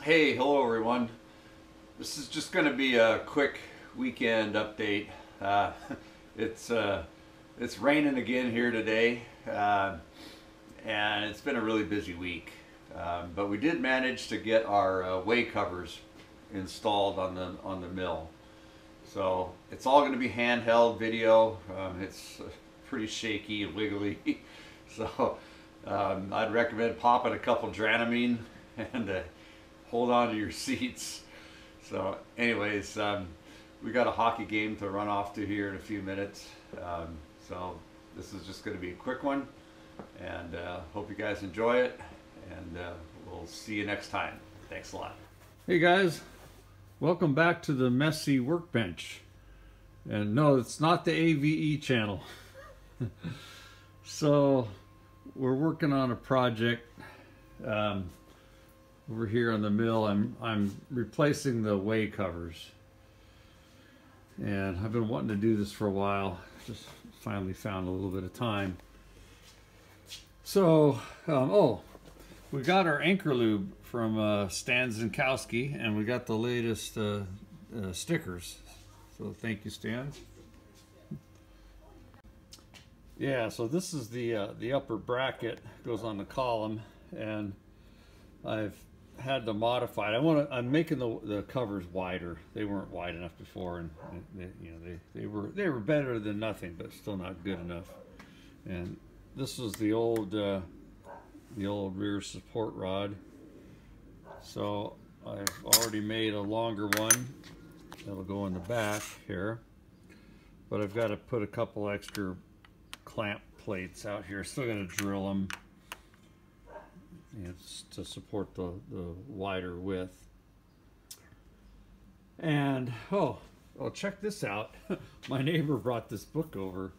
Hey, hello everyone. This is just going to be a quick weekend update. Uh, it's uh, it's raining again here today, and it's been a really busy week. But we did manage to get our way covers installed on the mill. So it's all going to be handheld video. It's pretty shaky and wiggly, so I'd recommend popping a couple Dramamine and hold on to your seats. So anyways, we got a hockey game to run off to here in a few minutes. So this is just going to be a quick one, and hope you guys enjoy it, and we'll see you next time. Thanks a lot. Hey guys, welcome back to the messy workbench. And no, it's not the AVE channel. So we're working on a project over here on the mill. I'm replacing the way covers, and I've been wanting to do this for a while. Just finally found a little bit of time. So we got our anchor lube from Stan Zinkowski, and we got the latest stickers. So thank you, Stan. Yeah, so this is the upper bracket, goes on the column, and I've had to modify it. I'm making the covers wider. They weren't wide enough before, and they were better than nothing, but still not good enough. And this was the old rear support rod. So I've already made a longer one that'll go in the back here, but I've got to put a couple extra clamp plates out here. Still got to drill them, to support the wider width. And oh, check this out. My neighbor brought this book over.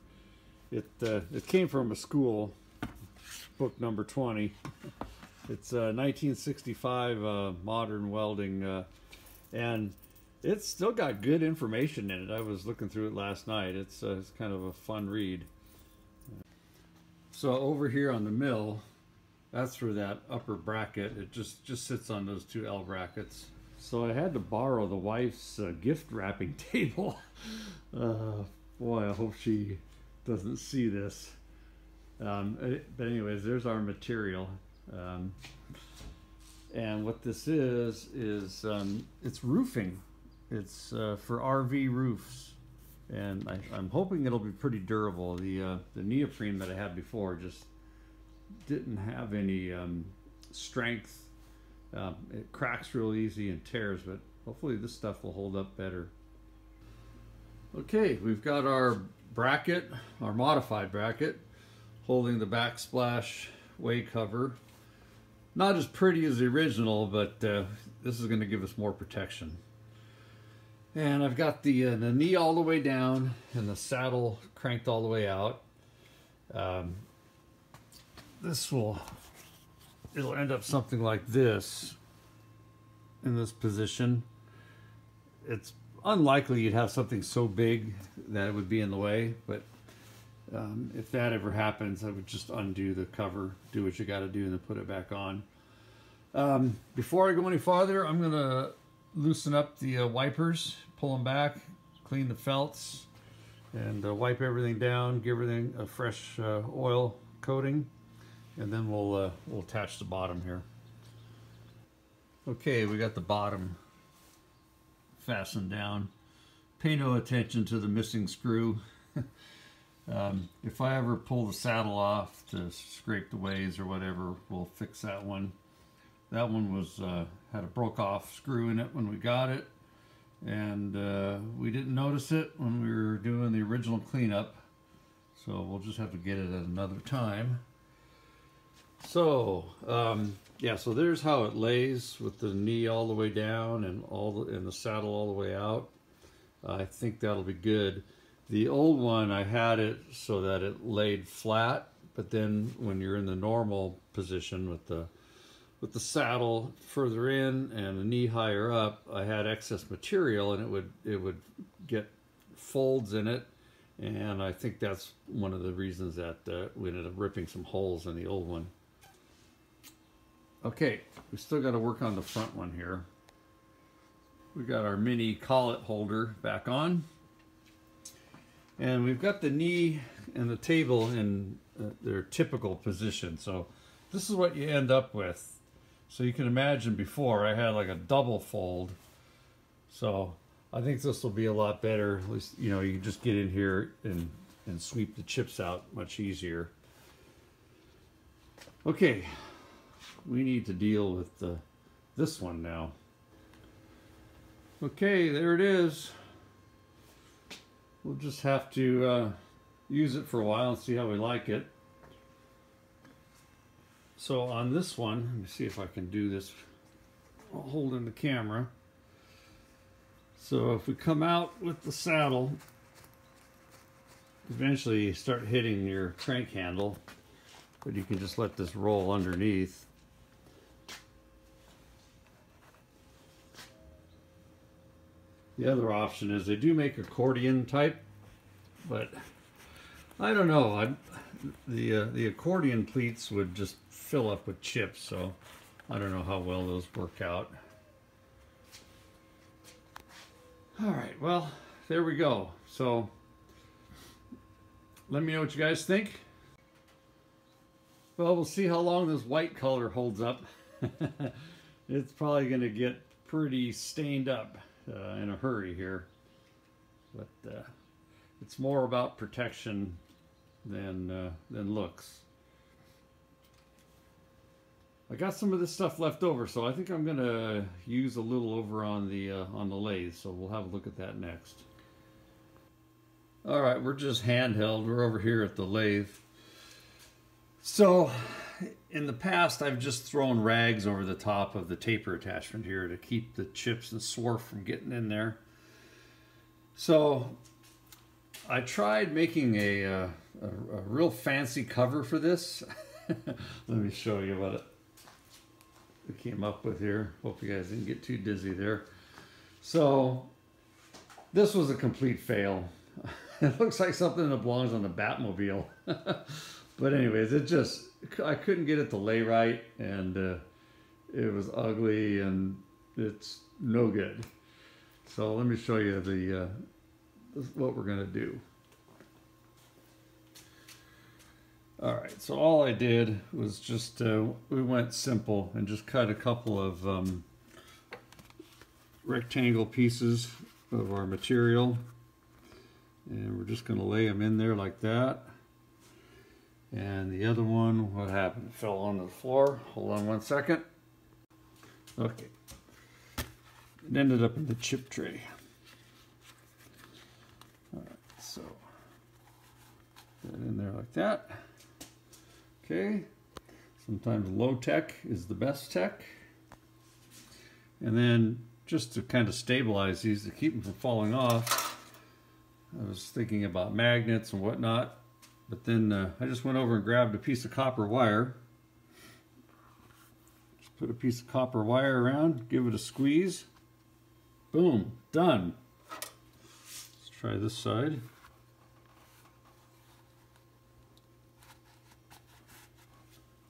It came from a school, book number 20. It's 1965 modern welding, and it's still got good information in it. I was looking through it last night. It's kind of a fun read. So over here on the mill, that's for that upper bracket. It just sits on those two L brackets. So I had to borrow the wife's gift wrapping table. Boy, I hope she doesn't see this. But anyways, there's our material. And what this is it's roofing. It's for RV roofs, and I'm hoping it'll be pretty durable. The neoprene that I had before just didn't have any strength. It cracks real easy and tears, but hopefully this stuff will hold up better. Okay, we've got our bracket, our modified bracket, holding the backsplash way cover. Not as pretty as the original, but this is going to give us more protection. And I've got the knee all the way down and the saddle cranked all the way out. It'll end up something like this in this position. It's unlikely you'd have something so big that it would be in the way, but if that ever happens, I would just undo the cover, do what you got to do, and then put it back on. Before I go any farther, I'm going to loosen up the wipers, pull them back, clean the felts, and wipe everything down, give everything a fresh oil coating, and then we'll attach the bottom here. Okay, we got the bottom fastened down. Pay no attention to the missing screw. If I ever pull the saddle off to scrape the ways or whatever, we'll fix that one. That one was had a broke off screw in it when we got it, and we didn't notice it when we were doing the original cleanup, so we'll just have to get it at another time. So yeah, so there's how it lays with the knee all the way down and the saddle all the way out. I think that'll be good. The old one, I had it so that it laid flat, but then when you're in the normal position with the saddle further in and the knee higher up, I had excess material, and it would get folds in it, and I think that's one of the reasons that we ended up ripping some holes in the old one. Okay, we still got to work on the front one here. We got our mini collet holder back on. And we've got the knee and the table in their typical position. So this is what you end up with. So you can imagine before I had like a double fold. So I think this will be a lot better. At least, you know, you can just get in here and sweep the chips out much easier. Okay, we need to deal with this one now. Okay, there it is. We'll just have to use it for a while and see how we like it. So on this one, let me see if I can do this while holding the camera. So if we come out with the saddle, eventually you start hitting your crank handle, but you can just let this roll underneath. The other option is they do make accordion type, but I don't know. The accordion pleats would just fill up with chips, so I don't know how well those work out. All right, well, there we go. So let me know what you guys think. Well, we'll see how long this white color holds up. It's probably going to get pretty stained up in a hurry here, but it's more about protection than looks. I got some of this stuff left over, so I think I'm gonna use a little over on the lathe, so we'll have a look at that next. All right, we're just handheld. We're over here at the lathe. So in the past, I've just thrown rags over the top of the taper attachment here to keep the chips and swarf from getting in there. So I tried making a real fancy cover for this. Let me show you what we came up with here. Hope you guys didn't get too dizzy there. So this was a complete fail. It looks like something that belongs on the Batmobile. But anyways, I couldn't get it to lay right, and it was ugly, and it's no good. So let me show you what we're gonna do. All right, so all I did was just, we went simple and just cut a couple of rectangle pieces of our material, and we're just gonna lay them in there like that. And the other one, what happened? It fell onto the floor. Hold on one second. Okay. It ended up in the chip tray. All right, so put that in there like that. Okay. Sometimes low tech is the best tech. And then just to kind of stabilize these, to keep them from falling off, I was thinking about magnets and whatnot. But then I just went over and grabbed a piece of copper wire. Just put a piece of copper wire around, give it a squeeze. Boom, done. Let's try this side.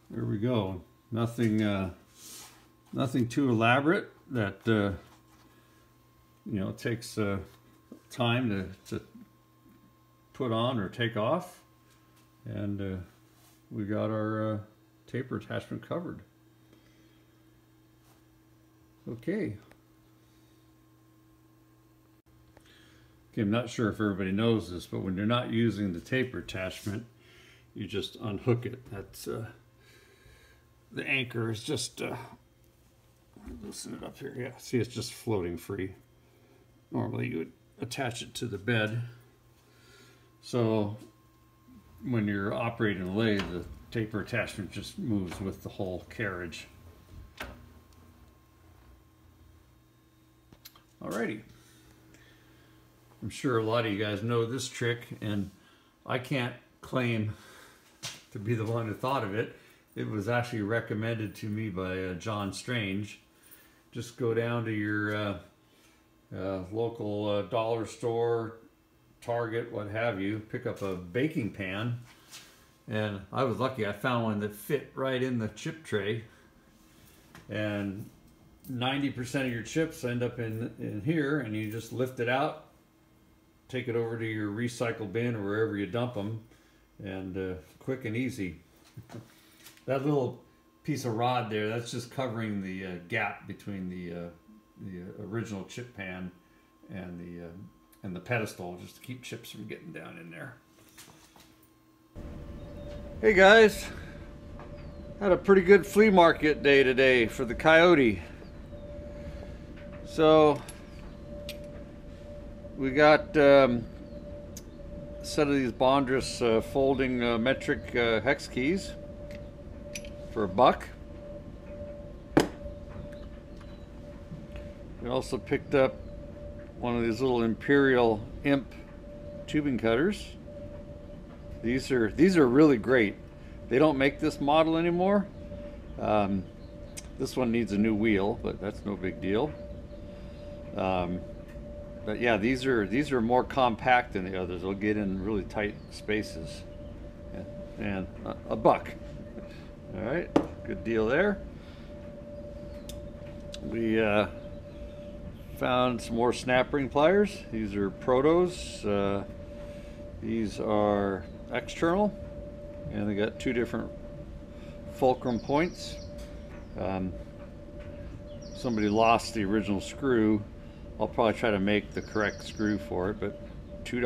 There we go. Nothing too elaborate. That you know, takes time to put on or take off. And we got our taper attachment covered. Okay. Okay, I'm not sure if everybody knows this, but when you're not using the taper attachment, you just unhook it. That's the anchor is just loosen it up here. Yeah, see, it's just floating free. Normally you would attach it to the bed. So when you're operating the lathe, the taper attachment just moves with the whole carriage. Alrighty. I'm sure a lot of you guys know this trick, and I can't claim to be the one who thought of it. It was actually recommended to me by John Strange. Just go down to your local dollar store, Target, what have you, pick up a baking pan, and I was lucky. I found one that fit right in the chip tray, and 90% of your chips end up in here, and you just lift it out, take it over to your recycle bin or wherever you dump them, and quick and easy. That little piece of rod there, that's just covering the gap between the original chip pan and the pedestal, just to keep chips from getting down in there. Hey guys, had a pretty good flea market day today for the Coyote. So we got a set of these Bondress folding metric hex keys for $1. We also picked up one of these little Imperial Imp tubing cutters. These are really great. They don't make this model anymore. This one needs a new wheel, but that's no big deal. But yeah, these are more compact than the others. They'll get in really tight spaces. And $1. All right, good deal there. We found some more snap ring pliers. These are Protos. These are external, and they got 2 different fulcrum points. Somebody lost the original screw. I'll probably try to make the correct screw for it, but $2.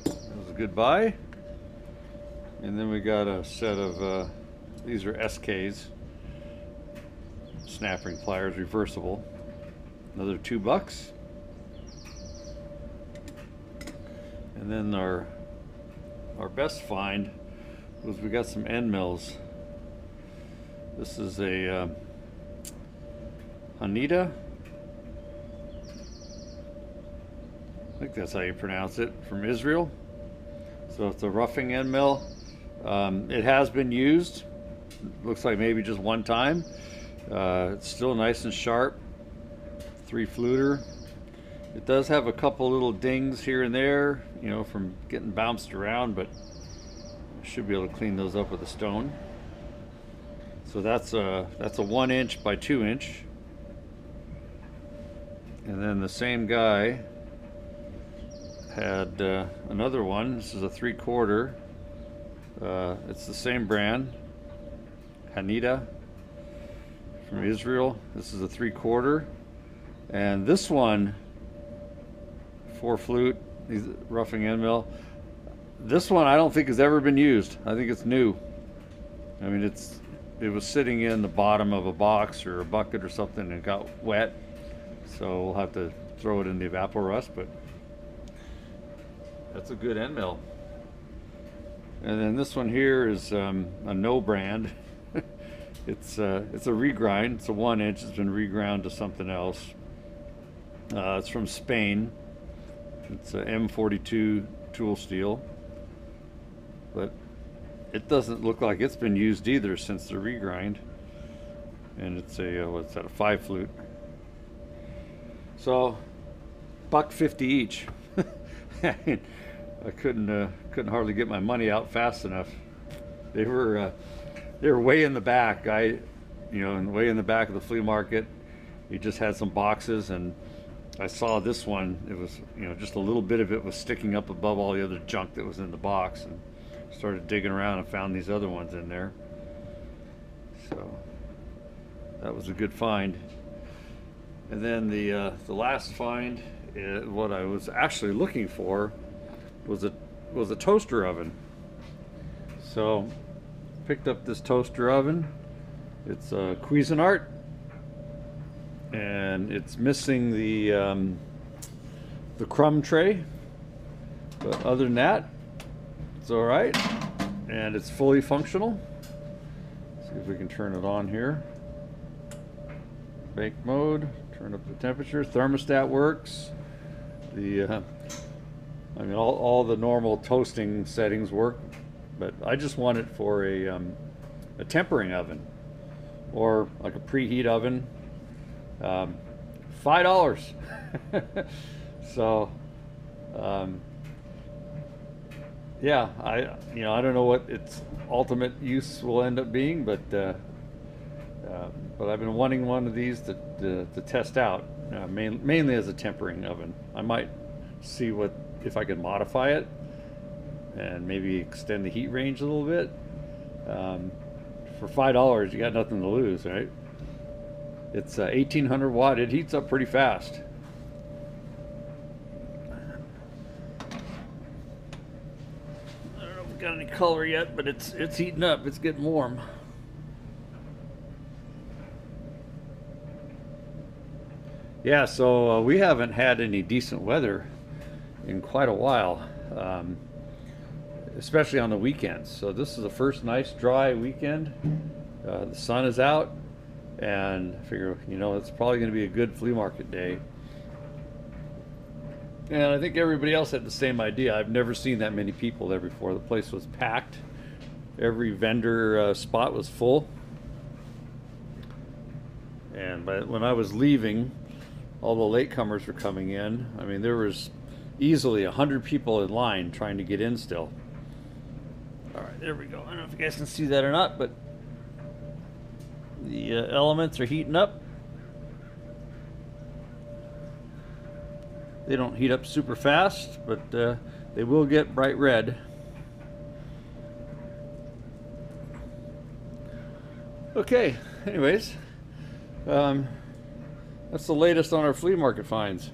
That was a good buy. And then we got a set of these are SKs, snap ring pliers, reversible. Another $2. And then our best find was we got some end mills. This is a Haneda. I think that's how you pronounce it, from Israel. So it's a roughing end mill. It has been used. Looks like maybe just one time. It's still nice and sharp. 3-fluter. It does have a couple little dings here and there, you know, from getting bounced around, but I should be able to clean those up with a stone. So that's a 1" by 2". And then the same guy had another one. This is a 3/4. It's the same brand, Haneda, from Israel. This is a 3/4, and this one, 4-flute, these roughing end mill. This one I don't think has ever been used. I think it's new. I mean, it was sitting in the bottom of a box or a bucket or something and it got wet, so we'll have to throw it in the evaporust, but that's a good end mill. And then this one here is a No brand. It's a regrind. It's a 1". It's been reground to something else. It's from Spain. It's a M42 tool steel, but it doesn't look like it's been used either since the regrind. And it's a what's that? A 5-flute. So $1.50 each. I couldn't hardly get my money out fast enough. They were way in the back. Way in the back of the flea market. He just had some boxes, and I saw this one. It was, just a little bit of it was sticking up above all the other junk that was in the box, and started digging around and found these other ones in there. So that was a good find. And then the last find, what I was actually looking for, was a toaster oven. So picked up this toaster oven. It's a Cuisinart, and it's missing the crumb tray, but other than that, it's all right, and it's fully functional. See if we can turn it on here. Bake mode. Turn up the temperature. Thermostat works. All the normal toasting settings work, but I just want it for a tempering oven, or like a preheat oven. $5. So yeah, I don't know what its ultimate use will end up being, but But I've been wanting one of these to test out, mainly as a tempering oven. I might see if I can modify it and maybe extend the heat range a little bit. For $5, you got nothing to lose, right? It's 1800 watt. It heats up pretty fast. I don't know if we got any color yet, but it's heating up. It's getting warm. Yeah, so we haven't had any decent weather in quite a while, especially on the weekends. So this is the first nice dry weekend. The sun is out, and I figure, you know, it's probably going to be a good flea market day. And I think everybody else had the same idea. I've never seen that many people there before. The place was packed. Every vendor spot was full. And when I was leaving, all the latecomers were coming in. I mean, there was easily 100 people in line trying to get in still. All right, there we go. I don't know if you guys can see that or not, but the elements are heating up. They don't heat up super fast, but they will get bright red. Okay, anyways, that's the latest on our flea market finds.